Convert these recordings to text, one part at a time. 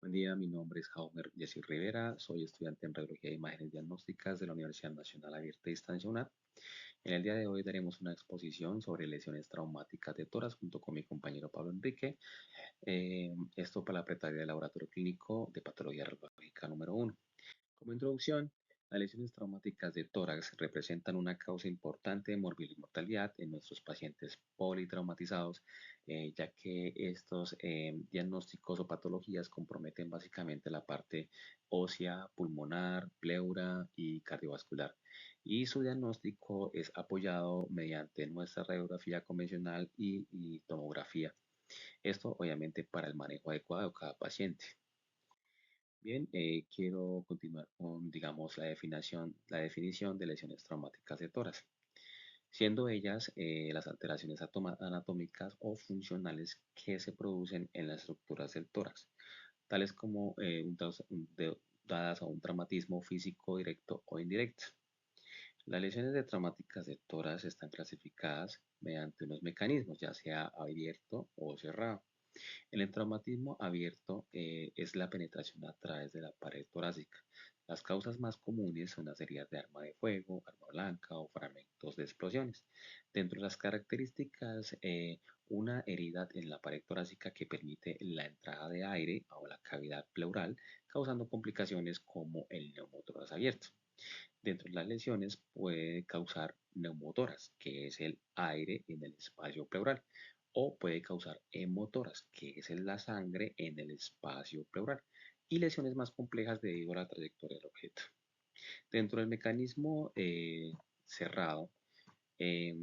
Buen día, mi nombre es Jaumer Jessy Rivera, soy estudiante en Radiología de Imágenes Diagnósticas de la Universidad Nacional Abierta de Distancia UNAP. En el día de hoy daremos una exposición sobre lesiones traumáticas de tórax junto con mi compañero Pablo Enrique. Esto para la pretaria del Laboratorio Clínico de Patología Radiológica número 1. Como introducción, las lesiones traumáticas de tórax representan una causa importante de mortalidad en nuestros pacientes politraumatizados, ya que estos diagnósticos o patologías comprometen básicamente la parte ósea, pulmonar, pleura y cardiovascular. Y su diagnóstico es apoyado mediante nuestra radiografía convencional y tomografía. Esto obviamente para el manejo adecuado de cada paciente. Bien, quiero continuar con, digamos, la definición de lesiones traumáticas de tórax, siendo ellas las alteraciones anatómicas o funcionales que se producen en las estructuras del tórax, tales como dadas a un traumatismo físico directo o indirecto. Las lesiones de traumáticas de tórax están clasificadas mediante unos mecanismos, ya sea abierto o cerrado. El traumatismo abierto es la penetración a través de la pared torácica. Las causas más comunes son las heridas de arma de fuego, arma blanca o fragmentos de explosiones. Dentro de las características, una herida en la pared torácica que permite la entrada de aire a la cavidad pleural, causando complicaciones como el neumotórax abierto. Dentro de las lesiones puede causar neumotoras, que es el aire en el espacio pleural, o puede causar hemotoras, que es la sangre en el espacio pleural, y lesiones más complejas debido a la trayectoria del objeto. Dentro del mecanismo cerrado, eh,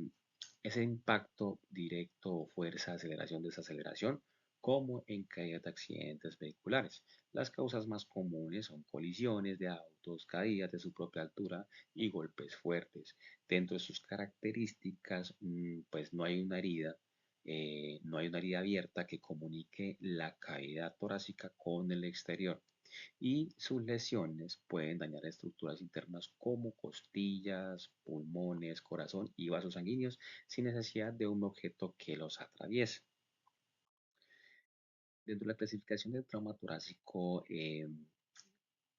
ese impacto directo o fuerza, aceleración, desaceleración, como en caídas de accidentes vehiculares. Las causas más comunes son colisiones de autos, caídas de su propia altura y golpes fuertes. Dentro de sus características, pues no hay una herida abierta que comunique la cavidad torácica con el exterior y sus lesiones pueden dañar estructuras internas como costillas, pulmones, corazón y vasos sanguíneos sin necesidad de un objeto que los atraviese. Dentro de la clasificación del trauma torácico,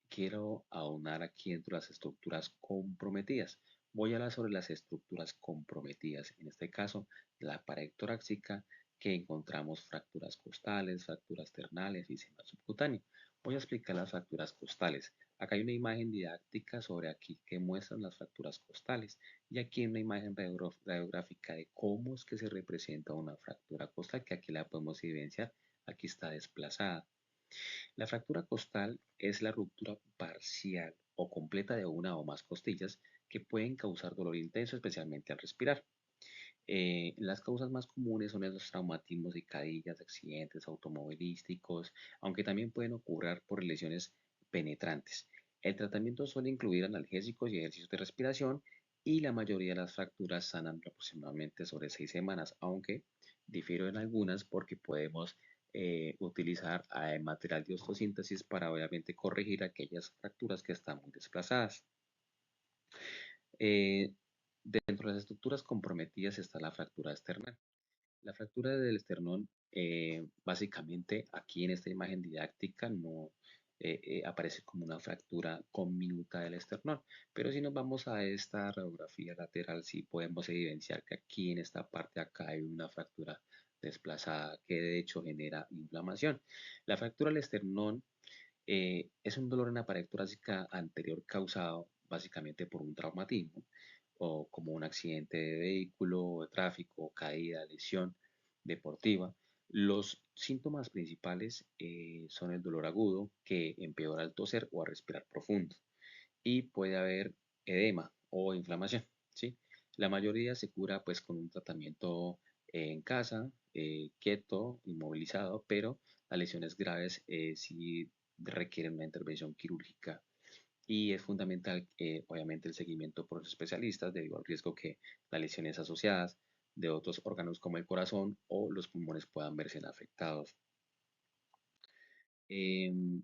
quiero aunar aquí dentro de las estructuras comprometidas. Voy a hablar sobre las estructuras comprometidas, en este caso la pared torácica, que encontramos fracturas costales, fracturas ternales y sema subcutáneo. Voy a explicar las fracturas costales. Acá hay una imagen didáctica sobre aquí que muestran las fracturas costales y aquí una imagen radiográfica de cómo es que se representa una fractura costal, que aquí la podemos evidenciar, aquí está desplazada. La fractura costal es la ruptura parcial o completa de una o más costillas que pueden causar dolor intenso, especialmente al respirar. Las causas más comunes son los traumatismos y caídas, accidentes automovilísticos, aunque también pueden ocurrir por lesiones penetrantes. El tratamiento suele incluir analgésicos y ejercicios de respiración y la mayoría de las fracturas sanan aproximadamente sobre 6 semanas, aunque difiero en algunas porque podemos utilizar material de osteosíntesis para obviamente corregir aquellas fracturas que están muy desplazadas. Eh, Dentro de las estructuras comprometidas está la fractura esternal. La fractura del esternón, básicamente aquí en esta imagen didáctica no aparece como una fractura conminuta del esternón, pero si nos vamos a esta radiografía lateral, sí podemos evidenciar que aquí en esta parte de acá hay una fractura desplazada que de hecho genera inflamación. La fractura del esternón es un dolor en la pared torácica anterior causado básicamente por un traumatismo o como un accidente de vehículo, de tráfico, caída, lesión deportiva. Los síntomas principales son el dolor agudo que empeora al toser o a respirar profundo y puede haber edema o inflamación, ¿sí? La mayoría se cura pues con un tratamiento en casa, quieto, inmovilizado, pero las lesiones graves sí requieren una intervención quirúrgica y es fundamental, obviamente, el seguimiento por los especialistas debido al riesgo que las lesiones asociadas de otros órganos como el corazón o los pulmones puedan verse afectados. Em,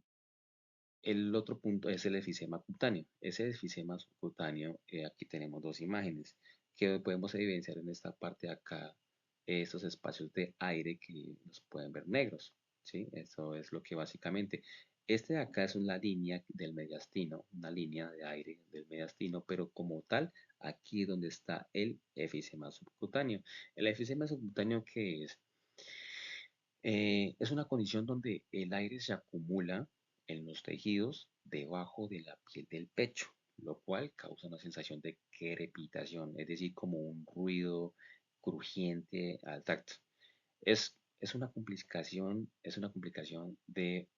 el otro punto es el efisema cutáneo. Ese efisema subcutáneo, aquí tenemos dos imágenes que podemos evidenciar en esta parte de acá, estos espacios de aire que nos pueden ver negros. ¿sí? Eso es lo que básicamente. Este de acá es una línea del mediastino, una línea de aire del mediastino, pero como tal, aquí es donde está el efisema subcutáneo. El efisema subcutáneo, ¿qué es? Es una condición donde el aire se acumula en los tejidos debajo de la piel del pecho, lo cual causa una sensación de crepitación, es decir, como un ruido crujiente al tacto. Es una complicación de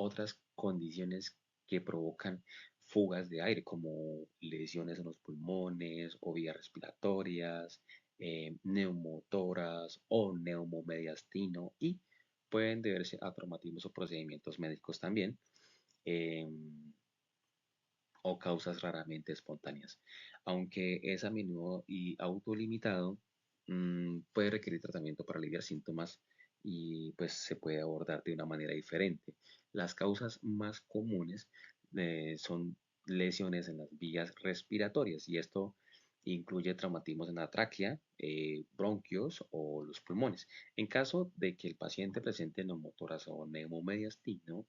otras condiciones que provocan fugas de aire, como lesiones en los pulmones o vías respiratorias, neumotoras o neumomediastino y pueden deberse a traumatismos o procedimientos médicos también. em, o causas raramente espontáneas. Aunque es a menudo y autolimitado, puede requerir tratamiento para aliviar síntomas y pues se puede abordar de una manera diferente. Las causas más comunes son lesiones en las vías respiratorias y esto incluye traumatismos en la tráquea, bronquios o los pulmones. En caso de que el paciente presente neumotoras o neumomediastino,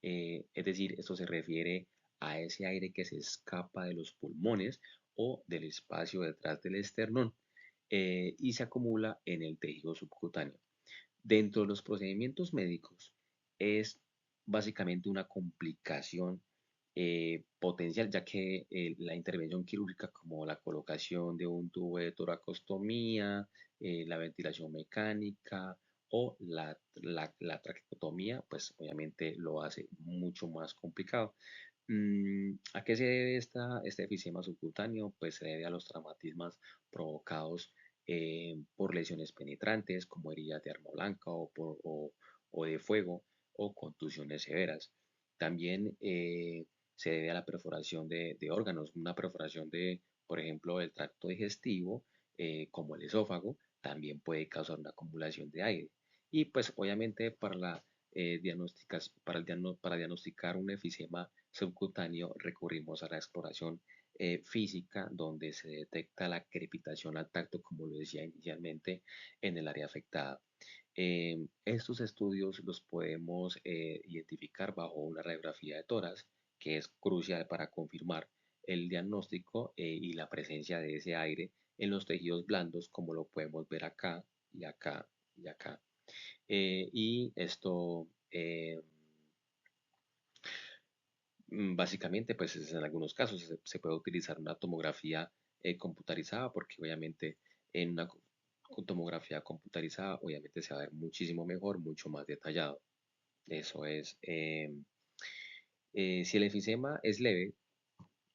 es decir, esto se refiere a ese aire que se escapa de los pulmones o del espacio detrás del esternón y se acumula en el tejido subcutáneo. Dentro de los procedimientos médicos es básicamente una complicación potencial, ya que la intervención quirúrgica como la colocación de un tubo de toracostomía, la ventilación mecánica o la traqueotomía, pues obviamente lo hace mucho más complicado. ¿A qué se debe este efisema subcutáneo? Pues se debe a los traumatismos provocados por lesiones penetrantes como heridas de arma blanca o de fuego o contusiones severas. También se debe a la perforación de órganos, una perforación de, por ejemplo, el tracto digestivo, como el esófago, también puede causar una acumulación de aire. Y pues obviamente para diagnosticar un efisema subcutáneo recurrimos a la exploración física, donde se detecta la crepitación al tacto, como lo decía inicialmente, en el área afectada. Estos estudios los podemos identificar bajo una radiografía de tórax, que es crucial para confirmar el diagnóstico y la presencia de ese aire en los tejidos blandos, como lo podemos ver acá y acá y acá. Y esto básicamente, pues en algunos casos se puede utilizar una tomografía computarizada porque obviamente en una tomografía computarizada obviamente se va a ver muchísimo mejor, mucho más detallado. Eso es, si el efisema es leve,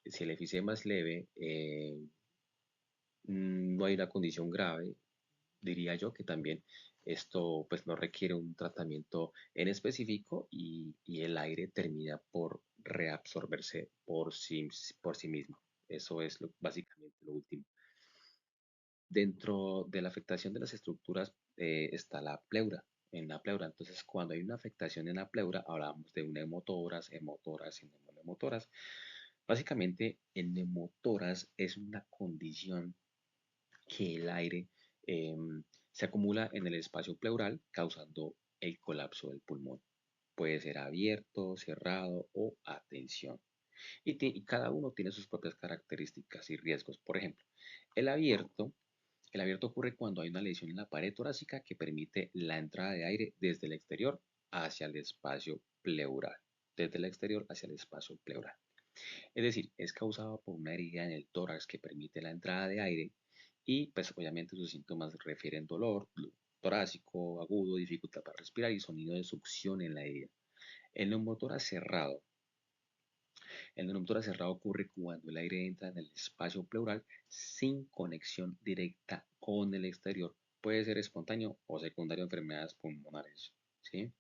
si el efisema es leve, no hay una condición grave, diría yo que también esto pues no requiere un tratamiento en específico y el aire termina por reabsorberse por sí mismo. Eso es básicamente lo último. Dentro de la afectación de las estructuras está la pleura. En la pleura, entonces cuando hay una afectación en la pleura, hablamos de un neumotoras, hemotoras y neumonemotoras. Básicamente, el neumotoras es una condición que el aire se acumula en el espacio pleural causando el colapso del pulmón. Puede ser abierto, cerrado o a tensión. Y cada uno tiene sus propias características y riesgos. Por ejemplo, el abierto, el abierto ocurre cuando hay una lesión en la pared torácica que permite la entrada de aire desde el exterior hacia el espacio pleural. Desde el exterior hacia el espacio pleural. Es decir, es causado por una herida en el tórax que permite la entrada de aire y pues obviamente sus síntomas refieren dolor torácico, agudo, dificultad para respirar y sonido de succión en la herida. El neumotórax cerrado. El neumotórax cerrado ocurre cuando el aire entra en el espacio pleural sin conexión directa con el exterior. Puede ser espontáneo o secundario a enfermedades pulmonares. ¿Sí?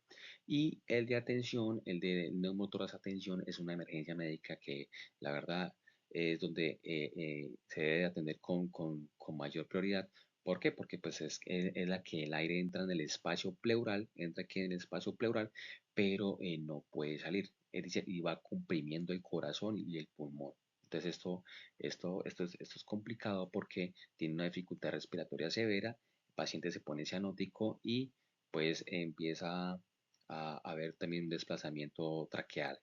Y el de atención, el de neumotoras atención, es una emergencia médica que la verdad es donde se debe atender con mayor prioridad. ¿Por qué? Porque pues es la que el aire entra en el espacio pleural, entra aquí en el espacio pleural, pero no puede salir. Es decir, y va comprimiendo el corazón y el pulmón. Entonces esto es complicado porque tiene una dificultad respiratoria severa, el paciente se pone cianótico y pues empieza a haber también un desplazamiento traqueal.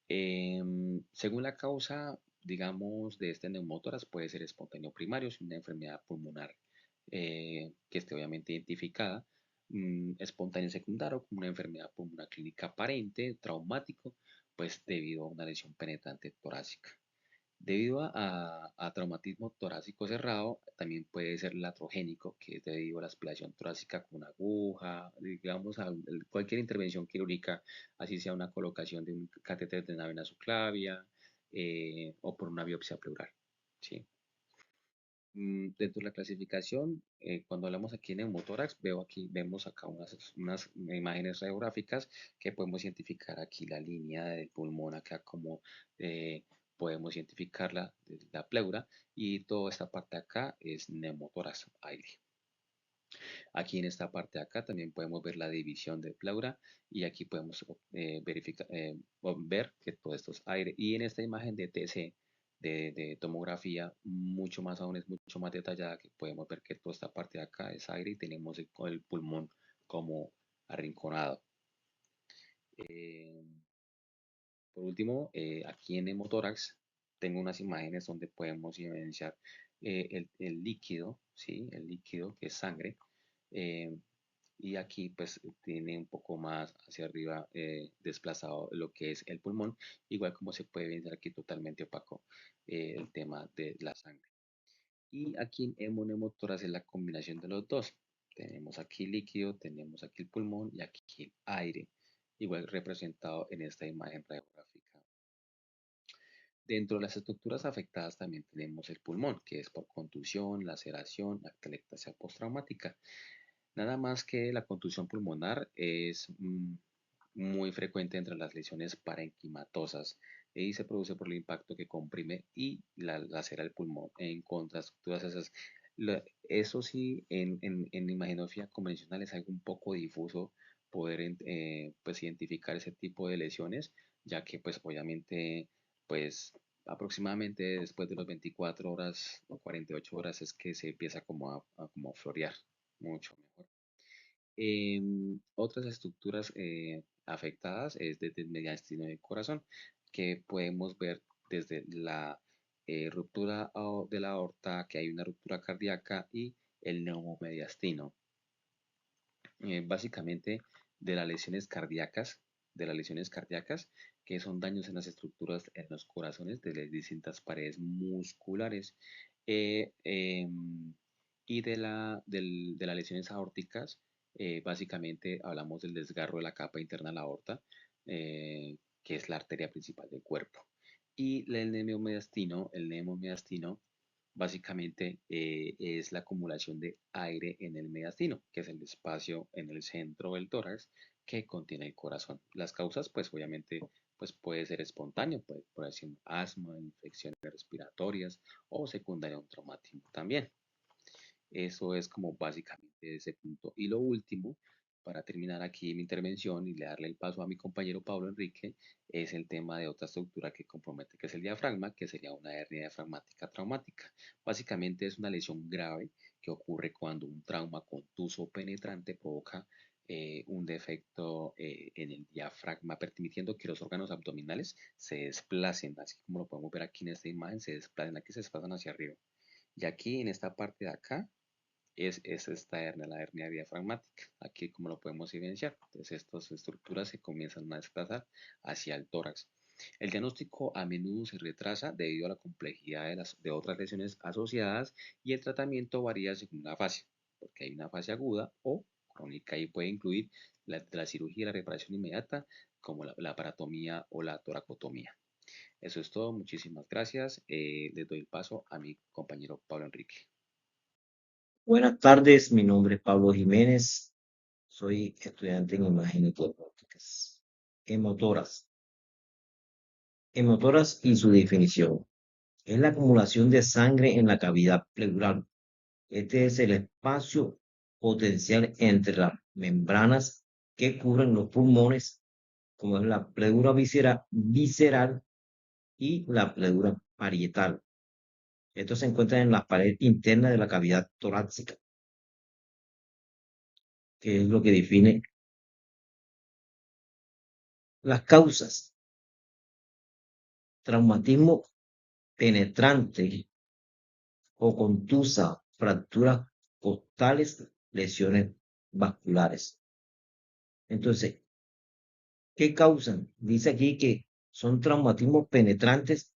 Según la causa, digamos, de este neumotórax, puede ser espontáneo primario, si una enfermedad pulmonar que esté obviamente identificada, espontáneo secundario, como una enfermedad pulmonar clínica aparente, traumático, pues debido a una lesión penetrante torácica. Debido a traumatismo torácico cerrado, también puede ser latrogénico, que es debido a la aspiración torácica con una aguja, digamos, a cualquier intervención quirúrgica, así sea una colocación de un catéter de una vena subclavia o por una biopsia pleural. ¿Sí? Dentro de la clasificación, cuando hablamos aquí en neumotórax, vemos acá unas imágenes radiográficas que podemos identificar aquí la línea del pulmón, acá como eh, podemos identificar la pleura, y toda esta parte acá es neumotórax, aire. Aquí en esta parte de acá también podemos ver la división de pleura y aquí podemos ver que todo esto es aire. Y en esta imagen de TC, de tomografía, mucho más aún es mucho más detallada, que podemos ver que toda esta parte de acá es aire y tenemos el pulmón como arrinconado. Eh, por último, aquí en hemotórax tengo unas imágenes donde podemos evidenciar el líquido, ¿sí? El líquido que es sangre. eh, y aquí pues tiene un poco más hacia arriba desplazado lo que es el pulmón, igual como se puede ver aquí totalmente opaco el tema de la sangre. Y aquí en hemonemotoras es la combinación de los dos. Tenemos aquí líquido, tenemos aquí el pulmón y aquí el aire, igual representado en esta imagen radiográfica. Dentro de las estructuras afectadas también tenemos el pulmón, que es por contusión, laceración, atelectasia postraumática. Nada más que la contusión pulmonar es muy frecuente entre las lesiones parenquimatosas y se produce por el impacto que comprime y lacera el pulmón en contraestructuras esas. Eso sí, en imagenografía convencional es algo un poco difuso poder pues identificar ese tipo de lesiones, ya que pues obviamente pues aproximadamente después de las 24 horas o 48 horas es que se empieza como como a florear mucho mejor. Otras estructuras afectadas es desde el mediastino del corazón, que podemos ver desde la ruptura de la aorta, que hay una ruptura cardíaca y el neumomediastino. Básicamente de las lesiones cardíacas, que son daños en las estructuras en los corazones de las distintas paredes musculares. eh, em, y de las lesiones aórticas, básicamente hablamos del desgarro de la capa interna de la aorta, que es la arteria principal del cuerpo. Y el neumomediastino básicamente es la acumulación de aire en el mediastino, que es el espacio en el centro del tórax que contiene el corazón. Las causas, pues obviamente, pues puede ser espontáneo, puede ser asma, infecciones respiratorias o secundaria a un traumatismo también. Eso es como básicamente ese punto. Y lo último, para terminar aquí mi intervención y darle el paso a mi compañero Pablo Enrique, es el tema de otra estructura que compromete, que es el diafragma, que sería una hernia diafragmática traumática. Básicamente es una lesión grave que ocurre cuando un trauma contuso penetrante provoca un defecto en el diafragma, permitiendo que los órganos abdominales se desplacen, así como lo podemos ver aquí en esta imagen, se desplazan aquí, se desplazan hacia arriba. Y aquí en esta parte de acá es esta hernia, la hernia diafragmática. Aquí como lo podemos evidenciar. Entonces estas estructuras se comienzan a desplazar hacia el tórax. El diagnóstico a menudo se retrasa debido a la complejidad de otras lesiones asociadas y el tratamiento varía según la fase, porque hay una fase aguda o crónica y puede incluir la cirugía y la reparación inmediata, como la paratomía o la toracotomía. Eso es todo, muchísimas gracias. Les doy el paso a mi compañero Pablo Enrique. Buenas tardes, mi nombre es Pablo Jiménez, soy estudiante en imágenes diagnósticas. Hemotoras. Hemotoras y su definición. Es la acumulación de sangre en la cavidad pleural. Este es el espacio potencial entre las membranas que cubren los pulmones, como es la pleura visceral y la pleura parietal. Esto se encuentra en la pared interna de la cavidad torácica, que es lo que define Las causas: traumatismo penetrante o contusa, fracturas costales, lesiones vasculares. Entonces, ¿qué causan? Dice aquí que son traumatismos penetrantes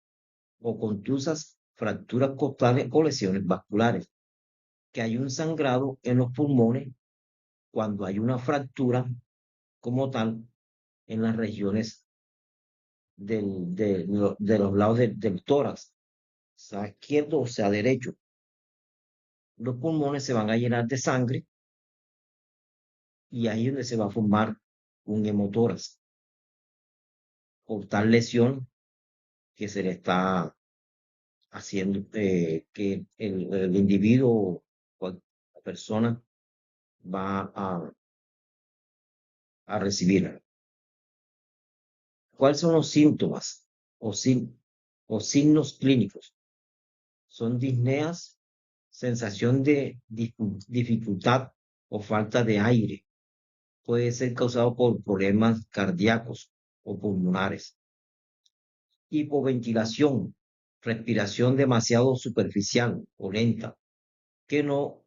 o contusas, fracturas costales o lesiones vasculares, que hay un sangrado en los pulmones cuando hay una fractura como tal en las regiones de los lados del tórax, sea izquierdo o sea derecho. Los pulmones se van a llenar de sangre y ahí es donde se va a formar un hemotórax por tal lesión que se le está haciendo, que el individuo o la persona va a recibir. ¿Cuáles son los síntomas o, o signos clínicos? Son disneas, sensación de dificultad o falta de aire. Puede ser causado por problemas cardíacos o pulmonares. Hipoventilación, respiración demasiado superficial o lenta, que no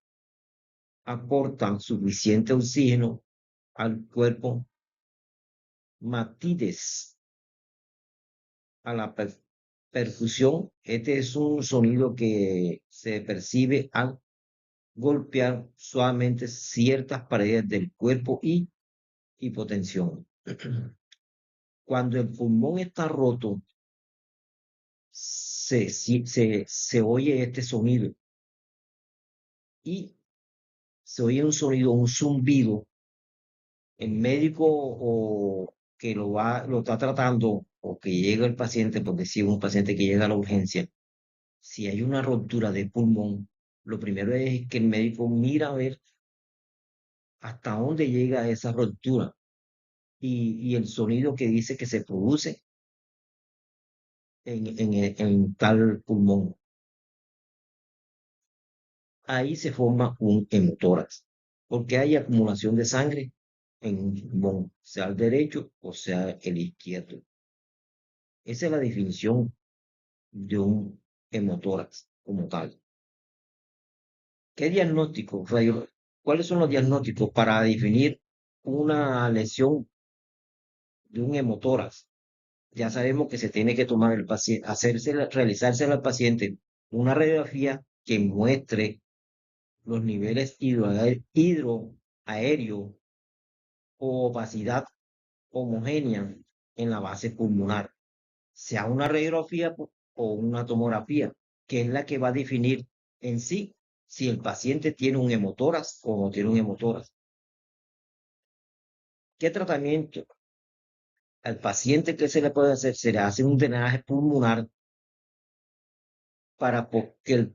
aportan suficiente oxígeno al cuerpo. Matides a la percusión. Este es un sonido que se percibe al golpear suavemente ciertas paredes del cuerpo y hipotensión. Cuando el pulmón está roto, se oye este sonido y se oye un sonido, un zumbido. El médico o que lo está tratando o que llega el paciente, porque si es un paciente que llega a la urgencia, si hay una ruptura de pulmón, lo primero es que el médico mira a ver hasta dónde llega esa ruptura y el sonido que dice que se produce en tal pulmón. Ahí se forma un hemotórax, porque hay acumulación de sangre en un pulmón, sea el derecho o sea el izquierdo. Esa es la definición de un hemotórax como tal. ¿Qué diagnóstico, Rayo? ¿Cuáles son los diagnósticos para definir una lesión de un hemotórax? Ya sabemos que se tiene que tomar el paciente, realizarse al paciente una radiografía que muestre los niveles hidroaéreo o opacidad homogénea en la base pulmonar, sea una radiografía o una tomografía, que es la que va a definir en sí si el paciente tiene un hemotórax o no tiene un hemotórax. ¿Qué tratamiento al paciente que se le puede hacer? Se le hace un drenaje pulmonar para que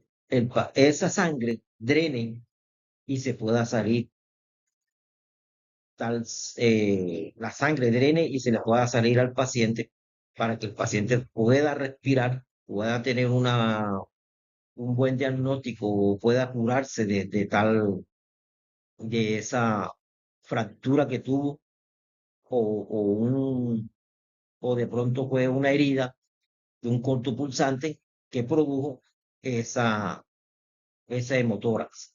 esa sangre drene y se pueda salir la sangre drene y se le pueda salir al paciente para que el paciente pueda respirar, pueda tener un buen diagnóstico, pueda curarse de esa fractura que tuvo o, o de pronto fue una herida de un corto pulsante que produjo esa, esa hemotórax.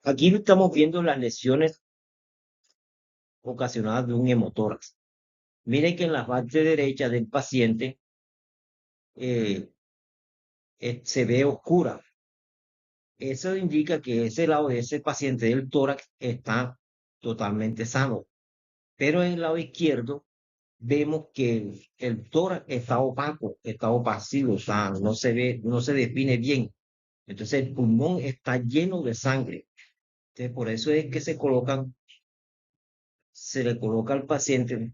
Aquí estamos viendo las lesiones ocasionadas de un hemotórax. Miren que en la parte derecha del paciente eh, se ve oscura. Eso indica que ese lado de ese paciente del tórax está totalmente sano. Pero en el lado izquierdo vemos que el tórax está opaco, está opacido, o sea, no se ve, no se define bien. Entonces el pulmón está lleno de sangre. Entonces por eso es que se le coloca al paciente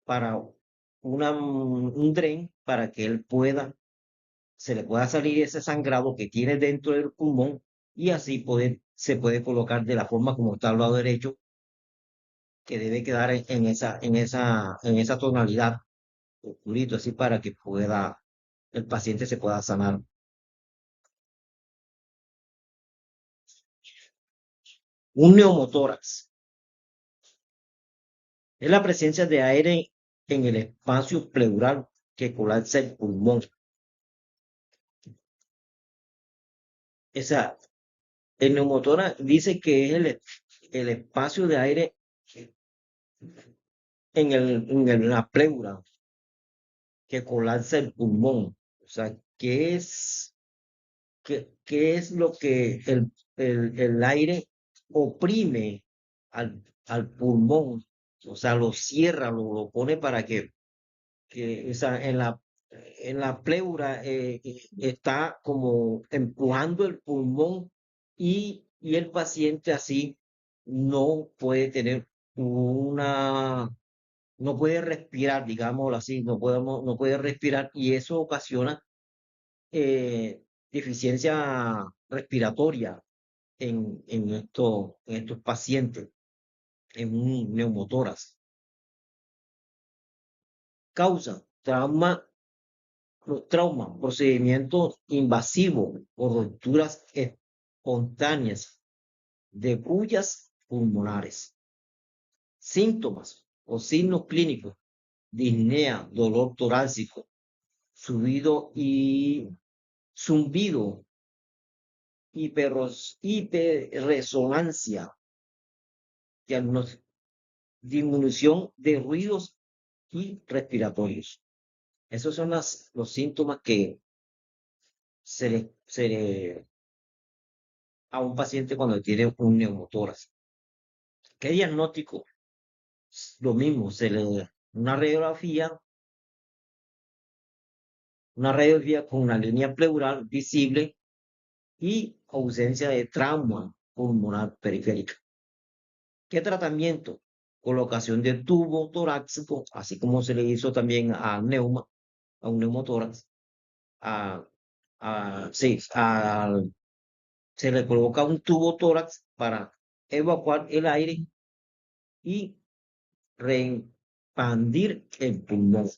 para un dren para que él pueda, se le pueda salir ese sangrado que tiene dentro del pulmón y así se puede colocar de la forma como está al lado derecho, que debe quedar en esa tonalidad oscurito, así para que el paciente se pueda sanar. Un neumotórax es la presencia de aire en el espacio pleural que colapsa el pulmón. O sea, el neumotórax dice que es el espacio de aire en la pleura que colapsa el pulmón. O sea, qué es lo que el aire oprime al pulmón? O sea, lo cierra, lo pone para o sea, en la pleura está como empujando el pulmón y el paciente así no puede tener una, no puede respirar, digámoslo así, no puede respirar y eso ocasiona eh, deficiencia respiratoria en estos pacientes, en un neumotórax. Causa trauma, los traumas, procedimientos invasivos o rupturas espontáneas de bullas pulmonares. Síntomas o signos clínicos: disnea, dolor torácico, subido y zumbido, hiperresonancia, disminución de ruidos y respiratorios. Esos son los síntomas que se le a un paciente cuando tiene un neumotórax. ¿Qué diagnóstico? Lo mismo, se le una radiografía con una línea pleural visible y ausencia de trauma pulmonar periférica. ¿Qué tratamiento? Colocación de tubo torácico, así como se le hizo también a un neumotórax, a, sí, se le coloca un tubo tórax para evacuar el aire y reexpandir el pulmón.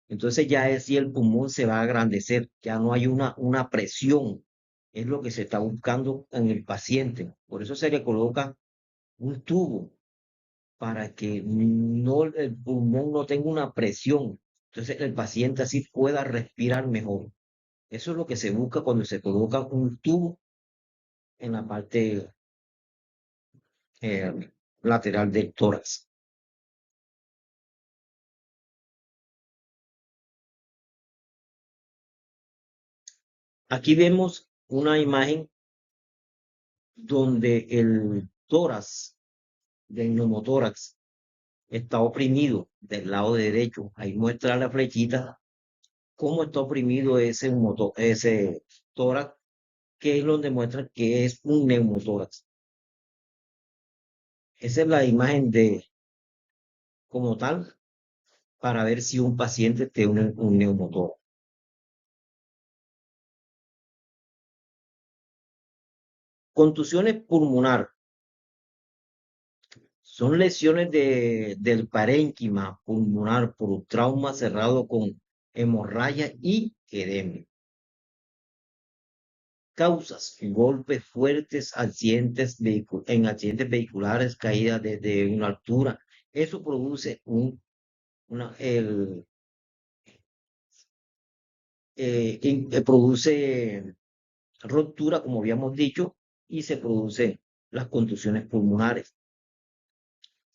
Entonces ya es si el pulmón se va a agrandecer, ya no hay una presión, es lo que se está buscando en el paciente. Por eso se le coloca un tubo para que no, el pulmón no tenga una presión. Entonces el paciente así pueda respirar mejor. Eso es lo que se busca cuando se coloca un tubo en la parte lateral del tórax. Aquí vemos una imagen donde el tórax del neumotórax está oprimido del lado derecho. Ahí muestra la flechita cómo está oprimido ese tórax, que es donde muestra que es un neumotórax. Esa es la imagen de como tal para ver si un paciente tiene un neumotórax. Contusiones pulmonar son lesiones del parénquima pulmonar por trauma cerrado con hemorragia y edema. Causas: golpes fuertes, en accidentes vehiculares, caída desde una altura. Eso produce produce ruptura, como habíamos dicho, y se producen las contusiones pulmonares.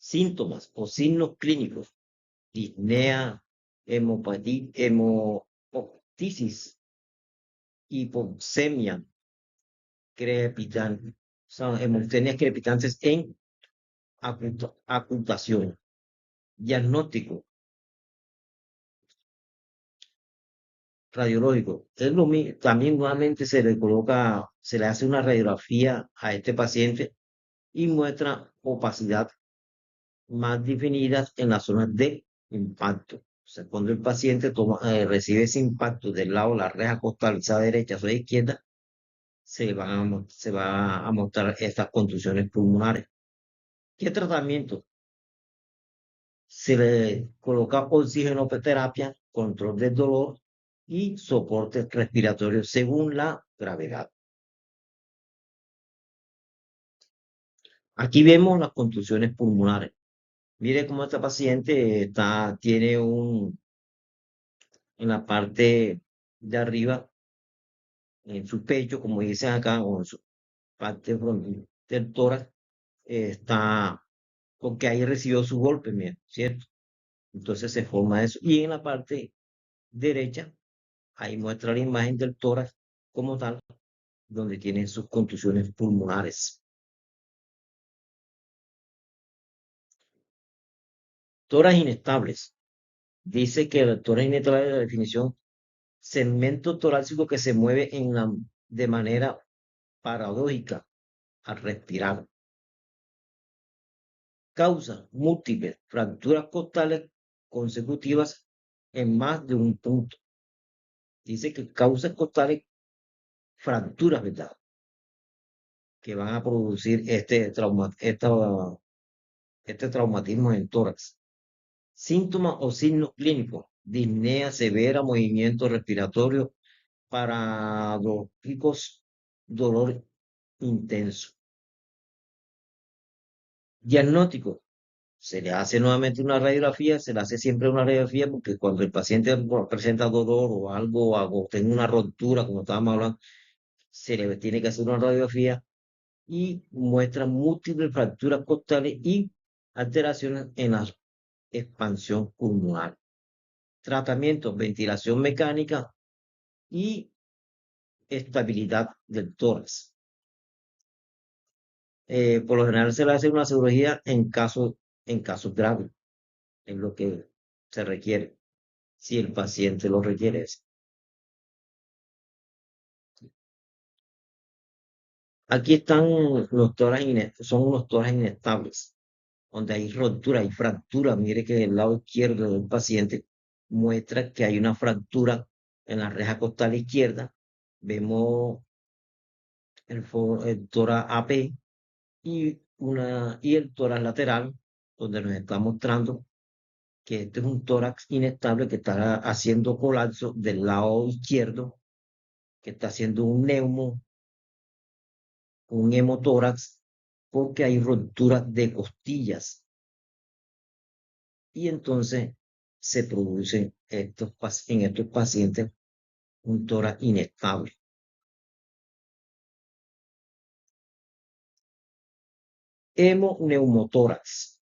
Síntomas o signos clínicos: disnea, hemoptisis, hipoxemia, crepitante, son hemoptenias crepitantes en ocultación. Diagnóstico radiológico. Es lo mismo, también nuevamente se le hace una radiografía a este paciente y muestra opacidad más definidas en las zonas de impacto. O sea, cuando el paciente recibe ese impacto del lado de la reja costal, sea derecha o izquierda, se va a mostrar estas contusiones pulmonares. ¿Qué tratamiento? Se le coloca oxigenoterapia, control del dolor y soporte respiratorio según la gravedad. Aquí vemos las contusiones pulmonares. Mire cómo esta paciente tiene en la parte de arriba, en su pecho, como dicen acá, o en su parte del tórax, está, porque ahí recibió su golpe, mira, ¿cierto? Entonces se forma eso. Y en la parte derecha, ahí muestra la imagen del tórax como tal, donde tiene sus contusiones pulmonares. Tórax inestables. Dice que el tórax inestable es la definición segmento torácico que se mueve de manera paradójica al respirar. Causa múltiples fracturas costales consecutivas en más de un punto. Dice que causas costales, fracturas, ¿verdad? Que van a producir este traumatismo en tórax. Síntomas o signos clínicos: disnea severa, movimiento respiratorio paradójicos, dolor intenso. Diagnóstico: se le hace nuevamente una radiografía, se le hace siempre una radiografía porque cuando el paciente presenta dolor o algo, o tiene una ruptura, como estábamos hablando, se le tiene que hacer una radiografía y muestra múltiples fracturas costales y alteraciones en la expansión pulmonar. Tratamiento: ventilación mecánica y estabilidad del tórax. Por lo general se le hace una cirugía en casos graves, es lo que se requiere, si el paciente lo requiere. Aquí están son unos tórax inestables, donde hay rotura y fractura. Mire que el lado izquierdo del paciente muestra que hay una fractura en la reja costal izquierda. Vemos el tórax AP y el tórax lateral, donde nos está mostrando que este es un tórax inestable que está haciendo colapso del lado izquierdo, que está haciendo un hemotórax, porque hay ruptura de costillas. Y entonces se produce en estos pacientes un tórax inestable. Hemoneumotórax.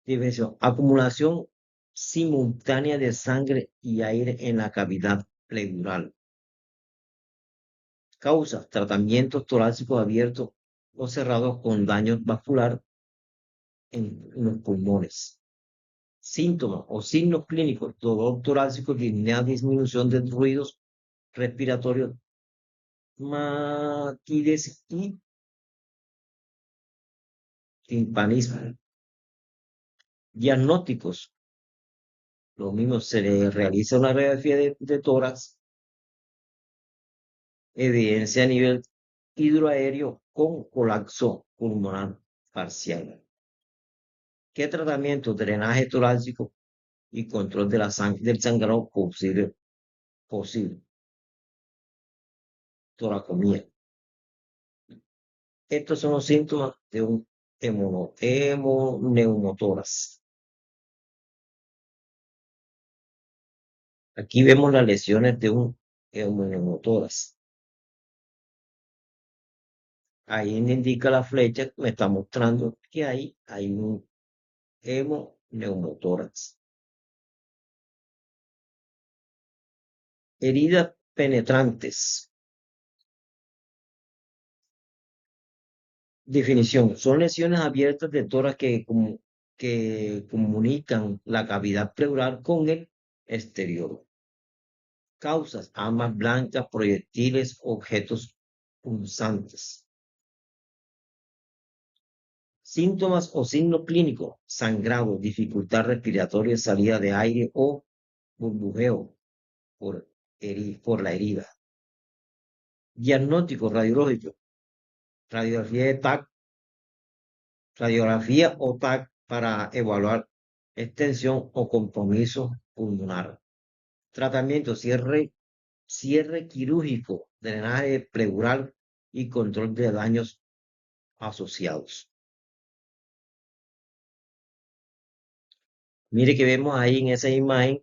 Definición: acumulación simultánea de sangre y aire en la cavidad pleural. Causa: tratamientos torácicos abiertos o cerrados con daño vascular en los pulmones. Síntomas o signos clínicos: dolor torácico, disminución de ruidos respiratorios, maquitis y timpanismo. Diagnósticos: lo mismo, se le realiza una radiografía de tórax, evidencia a nivel hidroaéreo con colapso pulmonar parcial. ¿Qué tratamiento? Drenaje torácico y control de del sangrado posible. Toracomía. Estos son los síntomas de un hemoneumotórax. Aquí vemos las lesiones de un hemoneumotórax. Ahí me indica la flecha, me está mostrando que hay un hemoneumotórax. Heridas penetrantes. Definición: son lesiones abiertas de tórax que comunican la cavidad pleural con el exterior. Causas: armas blancas, proyectiles, objetos punzantes. Síntomas o signo clínico: sangrado, dificultad respiratoria, salida de aire o burbujeo por la herida. Diagnóstico radiológico: radiografía de TAC, radiografía o TAC para evaluar extensión o compromiso pulmonar. Tratamiento: cierre quirúrgico, drenaje pleural y control de daños asociados. Mire que vemos ahí en esa imagen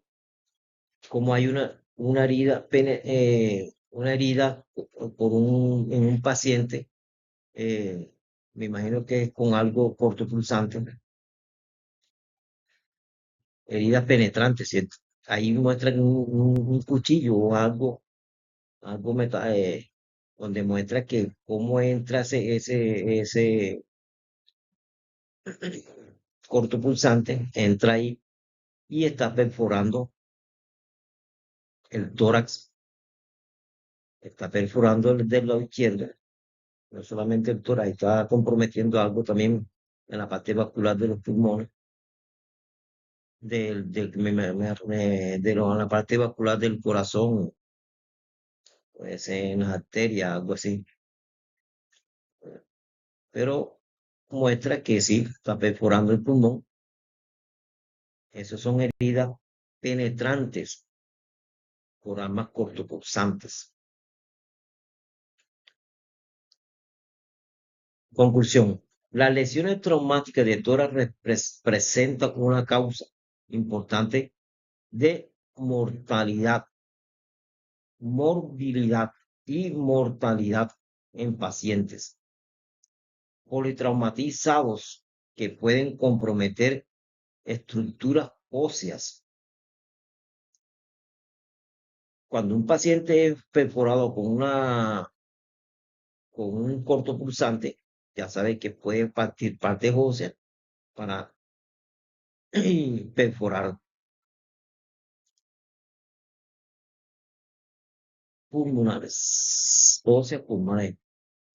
como hay una herida, una herida en un paciente, eh, me imagino que es con algo cortopulsante, heridas penetrantes, ¿cierto? Ahí muestran un cuchillo o algo donde muestra que cómo entra ese cortopulsante, entra ahí y está perforando el tórax, está perforando el del lado izquierdo, no solamente el tórax, está comprometiendo algo también en la parte vascular de los pulmones, en la parte vascular del corazón, puede ser en las arterias, algo así, pero muestra que sí, está perforando el pulmón. Esas son heridas penetrantes por armas cortopunzantes. Conclusión. Las lesiones traumáticas de tórax presentan una causa importante de mortalidad, morbilidad y mortalidad en pacientes politraumatizados que pueden comprometer estructuras óseas. Cuando un paciente es perforado con un cortopulsante, ya sabe que puede partir partes óseas para perforar pulmonares, óseas pulmonares,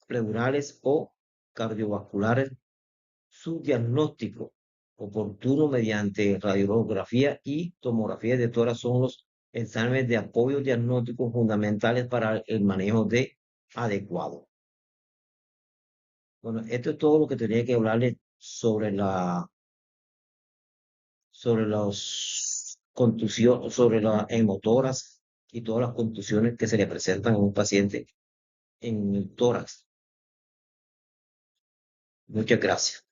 pleurales o cardiovasculares. Su diagnóstico oportuno mediante radiografía y tomografía de tórax son los exámenes de apoyo diagnóstico fundamentales para el manejo de adecuado. Bueno, esto es todo lo que tenía que hablarles sobre los contusiones, sobre las hemotoras y todas las contusiones que se le presentan a un paciente en el tórax. Muchas gracias.